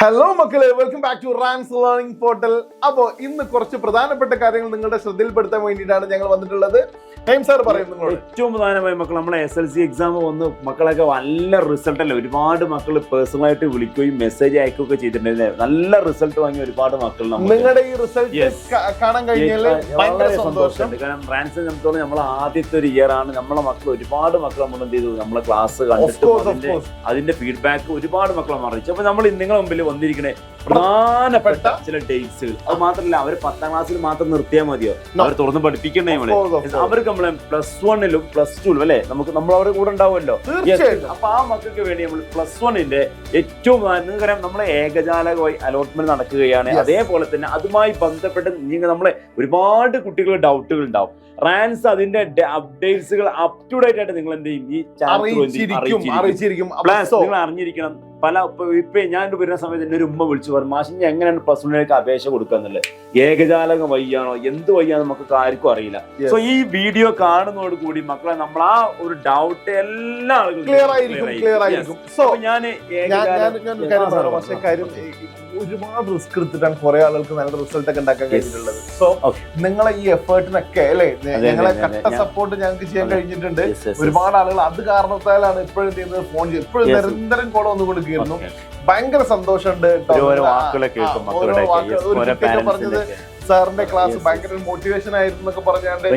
Hello മക്കളെ, welcome back to Rans learning portal. അപ്പോൾ ഇന്ന് കുറച്ച് പ്രധാനപ്പെട്ട കാര്യങ്ങൾ നിങ്ങളുടെ ശ്രദ്ധയിൽപ്പെടുത്താൻ വേണ്ടിയിട്ടാണ് ഞങ്ങൾ വന്നിട്ടുള്ളത്. സാർ പറയുന്നത് ഏറ്റവും പ്രധാനമായി മക്കൾ നമ്മളെ SLC എക്സാം വന്ന് മക്കളൊക്കെ നല്ല റിസൾട്ട് അല്ലേ, ഒരുപാട് മക്കൾ പേഴ്സണലായിട്ട് വിളിക്കുകയും മെസ്സേജ് അയക്കുകയൊക്കെ ചെയ്തിട്ടുണ്ടായിരുന്നേ. നല്ല റിസൾട്ട് വാങ്ങിയ ഒരുപാട് മക്കൾ നിങ്ങളുടെ ഈ റിസൾട്ട് കാണാൻ കഴിഞ്ഞാൽ ഭയങ്കര സന്തോഷമുണ്ട്. കാരണം റാൻസ് സംബന്ധിച്ചോളം നമ്മളെ ആദ്യത്തെ ഒരു ഇയർ ആണ്. നമ്മളെ മക്കൾ ഒരുപാട് മക്കൾ നമ്മൾ എന്ത് ചെയ്തു, നമ്മളെ ക്ലാസ് കണ്ടിട്ട് അതിന്റെ ഫീഡ്ബാക്ക് ഒരുപാട് മക്കളെ അറിയിച്ചു. അപ്പൊ നമ്മൾ നിങ്ങളുടെ മുമ്പിൽ വന്നിരിക്കണേ പ്രധാനപ്പെട്ട ചില ഡേറ്റ്സുകൾ. അത് മാത്രമല്ല, അവർ 10ാം ക്ലാസ്സിൽ മാത്രം നിർത്തിയാൽ മതിയോ, അവർ തുറന്ന് പഠിപ്പിക്കണ്ടേ നമ്മളെ. അവർക്ക് നമ്മളെ +1 +2 അല്ലെ, നമ്മൾ അവരുടെ കൂടെ ഉണ്ടാവുമല്ലോ. അപ്പൊ ആ മക്കൾക്ക് വേണ്ടി നമ്മൾ +1 ഏറ്റവും നിങ്ങൾക്കറിയാം, നമ്മളെ ഏകജാലകമായി അലോട്ട്മെന്റ് നടക്കുകയാണ്. അതേപോലെ തന്നെ അതുമായി ബന്ധപ്പെട്ട് നമ്മളെ ഒരുപാട് കുട്ടികൾ ഡൗട്ടുകൾ ഉണ്ടാവും. റാൻസ് അതിന്റെ അപ്ഡേറ്റ്സുകൾ അപ് ടു ഡേറ്റ് ആയിട്ട് നിങ്ങൾ എന്ത് ചെയ്യും, ഈ നിങ്ങൾ അറിഞ്ഞിരിക്കണം. ഇപ്പൊ ഞാൻ വരുന്ന സമയത്ത് എന്റെ ഒരു ഉമ്മ വിളിച്ചു പറഞ്ഞു, മാഷിന് എങ്ങനെയാണ് +1 അപേക്ഷ കൊടുക്കുക എന്നുള്ളത്. ഏകജാലകം വയ്യാണോ എന്ത് വയ്യാന്ന് നമുക്ക് ആർക്കും അറിയില്ല. സോ ഈ വീഡിയോ കാണുന്നതോട് കൂടി മക്കളെ നമ്മൾ ആ ഒരു ഡൗട്ട് എല്ലാ ആളുകളും ക്ലിയർ ആയിരിക്കും. സോ ഞാൻ ഒരുപാട് റിസ്ക് എടുത്തിട്ടാണ് കുറെ ആളുകൾക്ക് നല്ല റിസൾട്ട് ഒക്കെ ഉണ്ടാക്കാൻ കഴിഞ്ഞിട്ടുള്ളത്. സോ നിങ്ങളെ ഈ എഫേർട്ടിനൊക്കെ അല്ലെ, ഞങ്ങളെ കട്ട സപ്പോർട്ട് ഞങ്ങൾക്ക് ചെയ്യാൻ കഴിഞ്ഞിട്ടുണ്ട്. ഒരുപാട് ആളുകൾ അത് കാരണത്താലാണ് ഇപ്പോഴും ചെയ്യുന്നത്, ഫോൺ ചെയ്ത് ഇപ്പോഴും നിരന്തരം കോള വന്നുകൊണ്ട് കയറുന്നു. ഭയങ്കര സന്തോഷമുണ്ട്. പറഞ്ഞത് സാറിന്റെ ക്ലാസ് ഭയങ്കര മോട്ടിവേഷൻ ആയിരുന്നു എന്നൊക്കെ പറഞ്ഞാണ്ട്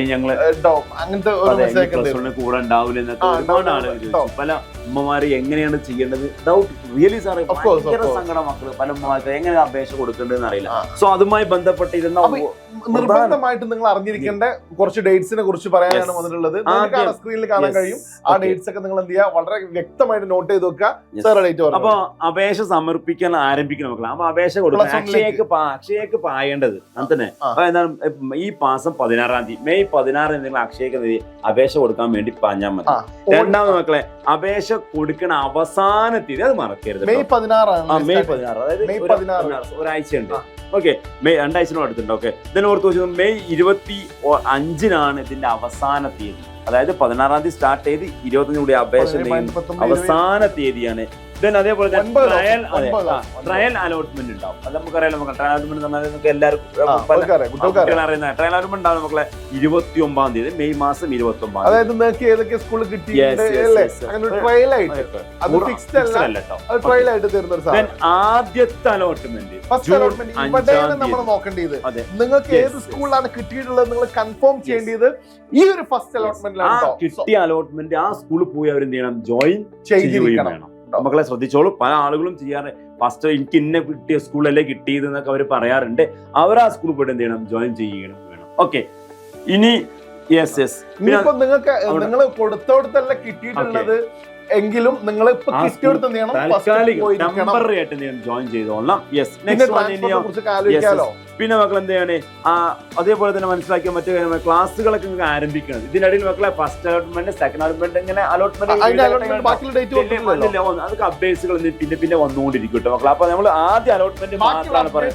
അങ്ങനത്തെ ഒരു മെസ്സേജ് കൂടെ ഉണ്ടാവില്ല എന്നൊക്കെ ഒരുപാട് ആളുകൾ, പല ഉമ്മമാര് എങ്ങനെയാണ് ചെയ്യേണ്ടത് ഡൗട്ട് റിയലി സാറേ ഭയങ്കര സങ്കടം. മക്കള് പല ഉമ്മമാർക്ക് എങ്ങനെ അപേക്ഷ കൊടുക്കേണ്ടതെന്ന് അറിയില്ല. സോ അതുമായി ബന്ധപ്പെട്ടിരുന്ന നിർബന്ധമായിട്ട് നിങ്ങൾ അറിഞ്ഞിരിക്കേണ്ട കുറച്ച് ഡേറ്റ്സിനെ കുറിച്ച് പറയാനാണ് വന്നിട്ടുള്ളത്. സ്ക്രീനിൽ കാണാൻ കഴിയും. ആ ഡേറ്റ്സ് ഒക്കെ നിങ്ങൾ എന്ത് ചെയ്യുക, വളരെ വ്യക്തമായിട്ട് നോട്ട് ചെയ്ത് വെക്കുക. അപ്പൊ അപേക്ഷ സമർപ്പിക്കാൻ ആരംഭിക്കണം മക്കളെ. അപ്പൊ അപേക്ഷ കൊടുക്കണം. അക്ഷയക്ക് പായേണ്ടത് തന്നെ എന്താണ്, ഈ മാസം 16-ാം തീയതി മെയ് 16 നിങ്ങൾ അക്ഷയക്ക് അപേക്ഷ കൊടുക്കാൻ വേണ്ടി പാഞ്ഞാൽ മതി. രണ്ടാമത് മക്കളെ, അപേക്ഷ കൊടുക്കണ അവസാന തീയതി അത് മറക്കരുത്. മെയ് 16, അതായത് ഒരാഴ്ചയുണ്ട്. ഓക്കെ, മെയ് 2 ആഴ്ച അടുത്തുണ്ട്. ഓക്കെ, ഇതിന് ഓർത്ത് വെച്ചത് മെയ് 25 ഇതിന്റെ അവസാന തീയതി. അതായത് 16-ാം തീയതി സ്റ്റാർട്ട് ചെയ്ത് 25 കൂടി അപേക്ഷ അവസാന തീയതിയാണ്. അതേപോലെ ട്രയൽ അലോട്ട്മെന്റ് ഉണ്ടാവും. അത് നമുക്കറിയാലോ. ട്രയൽ അലോട്ട്മെന്റ് എല്ലാവർക്കും കുട്ടികളെ അറിയുന്ന ട്രയൽ അലോട്ട്മെന്റ് ഉണ്ടാവും മക്കളെ 29-ാം തീയതി, മെയ് മാസം 29-ാം തീയതി. അതായത് നിങ്ങൾക്ക് ഏതൊക്കെ സ്കൂളിൽ കിട്ടി ആദ്യത്തെ അലോട്ട്മെന്റ് നമ്മൾ നോക്കേണ്ടത്. നിങ്ങൾക്ക് ഏത് സ്കൂളിലാണ് കിട്ടിയിട്ടുള്ളത് നിങ്ങൾ കൺഫേം ചെയ്യേണ്ടത് ഈ ഒരു ഫസ്റ്റ് അലോട്ട്മെന്റിലാണ്. കിട്ടിയ അലോട്ട്മെന്റ് ആ സ്കൂളിൽ പോയി അവരെന്ത് ചെയ്യണം, ജോയിൻ ചെയ്യുകയും വേണം. മക്കളെ ശ്രദ്ധിച്ചോളൂ, പല ആളുകളും ചെയ്യാറ് ഫസ്റ്റ് എനിക്ക് ഇന്ന കിട്ടിയ സ്കൂളല്ലേ കിട്ടിയത് എന്നൊക്കെ അവർ പറയാറുണ്ട്. അവർ ആ സ്കൂളിൽ പോയിട്ട് എന്ത് ചെയ്യണം, ജോയിൻ ചെയ്യണം വേണം. ഓക്കെ, ഇനി നിങ്ങൾക്ക് നിങ്ങൾ കൊടുത്തോടത്തല്ല കിട്ടിയിട്ടുള്ളത് എങ്കിലും നിങ്ങൾ ജോയിൻ ചെയ്തോളാം. പിന്നെ മക്കൾ എന്ത് ചെയ്യണേ, അതേപോലെ തന്നെ മനസ്സിലാക്കിയ മറ്റു കാര്യങ്ങൾ ക്ലാസ്സുകളൊക്കെ നിങ്ങൾക്ക് ആരംഭിക്കണം. ഇതിനിടയിൽ മക്കളെ ഫസ്റ്റ് അലോട്ട്മെന്റ്, സെക്കൻഡ് അലോട്ട്മെന്റ്, ഇങ്ങനെ അലോട്ട്മെന്റ് അതൊക്കെ അപ്ഡേറ്റ്സുകൾ പിന്നെ വന്നുകൊണ്ടിരിക്കും കേട്ടോ മക്കളെ. അപ്പൊ നമ്മൾ ആദ്യ അലോട്ട്മെന്റ് മാത്രമാണ് മക്കളെ.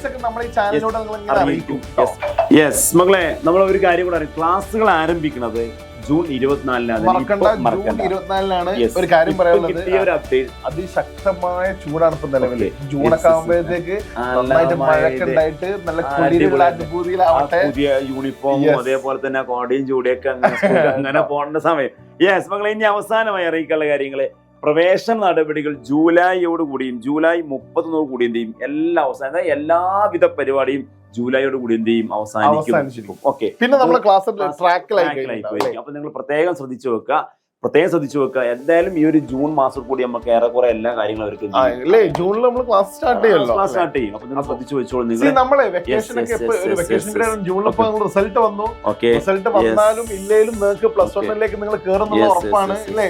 നമ്മൾ ഒരു കാര്യം കൂടെ അറിയാം, ക്ലാസ്സുകൾ ആരംഭിക്കുന്നത് ജൂൺ 24-നാണ്. ഒരു കാര്യം പറയാനുള്ളത്, അതിശക്തമായ ചൂടാണ് ഇപ്പൊ നിലവില്. ജൂണൊക്കെ ആകുമ്പോഴത്തേക്ക് നന്നായിട്ട് മഴയൊക്കെ ഉണ്ടായിട്ട് നല്ല പുതിയ യൂണിഫോമും അതേപോലെ തന്നെ കോടയും ചൂടിയൊക്കെ അങ്ങനെ പോകേണ്ട സമയം. മക്കളെ, ഇനി അവസാനമായി അറിയിക്കാനുള്ള കാര്യങ്ങള്, പ്രവേശന നടപടികൾ ജൂലൈയോട് കൂടിയും ജൂലൈ 30 കൂടിയും ചെയ്യും. എല്ലാവിധ പരിപാടിയും ജൂലൈയോട് കൂടി എന്ത് ചെയ്യും, അവസാനിക്കും. ഓക്കെ, പിന്നെ നമ്മൾ ക്ലാസ് ട്രാക്കിലായി. അപ്പൊ നിങ്ങൾ പ്രത്യേകം ശ്രദ്ധിച്ചു വെക്കുക. എന്തായാലും ഈ ഒരു ജൂൺ മാസം കൂടി നമുക്ക് ഏറെക്കുറെ എല്ലാ കാര്യങ്ങളും അവർക്ക് ജൂണിൽ നമ്മൾ ക്ലാസ് സ്റ്റാർട്ട് ചെയ്യും. അപ്പൊ നിങ്ങൾ ശ്രദ്ധിച്ചു വെച്ചോളൂ. റിസൾട്ട് വന്നു, റിസൾട്ട് വന്നാലും ഇല്ലേലും നിങ്ങൾക്ക് +1 നിങ്ങൾ കയറുന്നുള്ള ഉറപ്പാണ് അല്ലേ.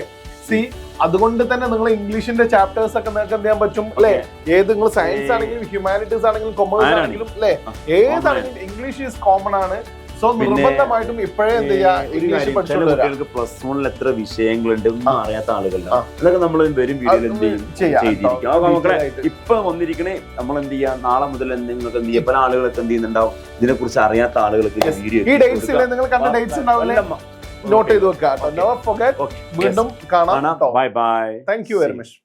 അതുകൊണ്ട് തന്നെ നിങ്ങൾ ഇംഗ്ലീഷിന്റെ ചാപ്റ്റേഴ്സ് ഒക്കെ നിങ്ങൾക്ക് എന്ത് ചെയ്യാൻ പറ്റും അല്ലെ. ഏത് നിങ്ങൾ സയൻസ് ആണെങ്കിലും ഹ്യൂമാനിറ്റീസ് ആണെങ്കിലും കൊമേഴ്സ് ആണെങ്കിലും അല്ലെ, ഏതാണെങ്കിലും ഇംഗ്ലീഷ് ഈസ് കോമൺ ആണ്. സോ നിർബന്ധമായിട്ടും ഇപ്പോഴേ എന്ത് ചെയ്യാ, ഇംഗ്ലീഷ് കുട്ടികൾക്ക് +1 എത്ര വിഷയങ്ങളുണ്ട് ഒന്നും അറിയാത്ത ആളുകളുണ്ട്. അതൊക്കെ നമ്മൾ വരും വീഡിയോയിൽ എന്ത് ചെയ്തിരിക്കും. മക്കളെ, ഇപ്പൊ വന്നിരിക്കണേ നമ്മൾ എന്ത് ചെയ്യാ, നാളെ മുതൽ നിങ്ങൾക്ക് എന്ത് ചെയ്യാം, പല ആളുകളൊക്കെ എന്ത് ചെയ്യുന്നുണ്ടാവും, ഇതിനെ കുറിച്ച് അറിയാത്ത ആളുകൾക്ക് വീഡിയോ നിങ്ങൾ കണ്ട ഡേറ്റ്സ് ഉണ്ടാവില്ലേ, നോട്ട് ചെയ്ത് വെക്കാം. വീണ്ടും കാണാം. Bye bye. Thank you very much.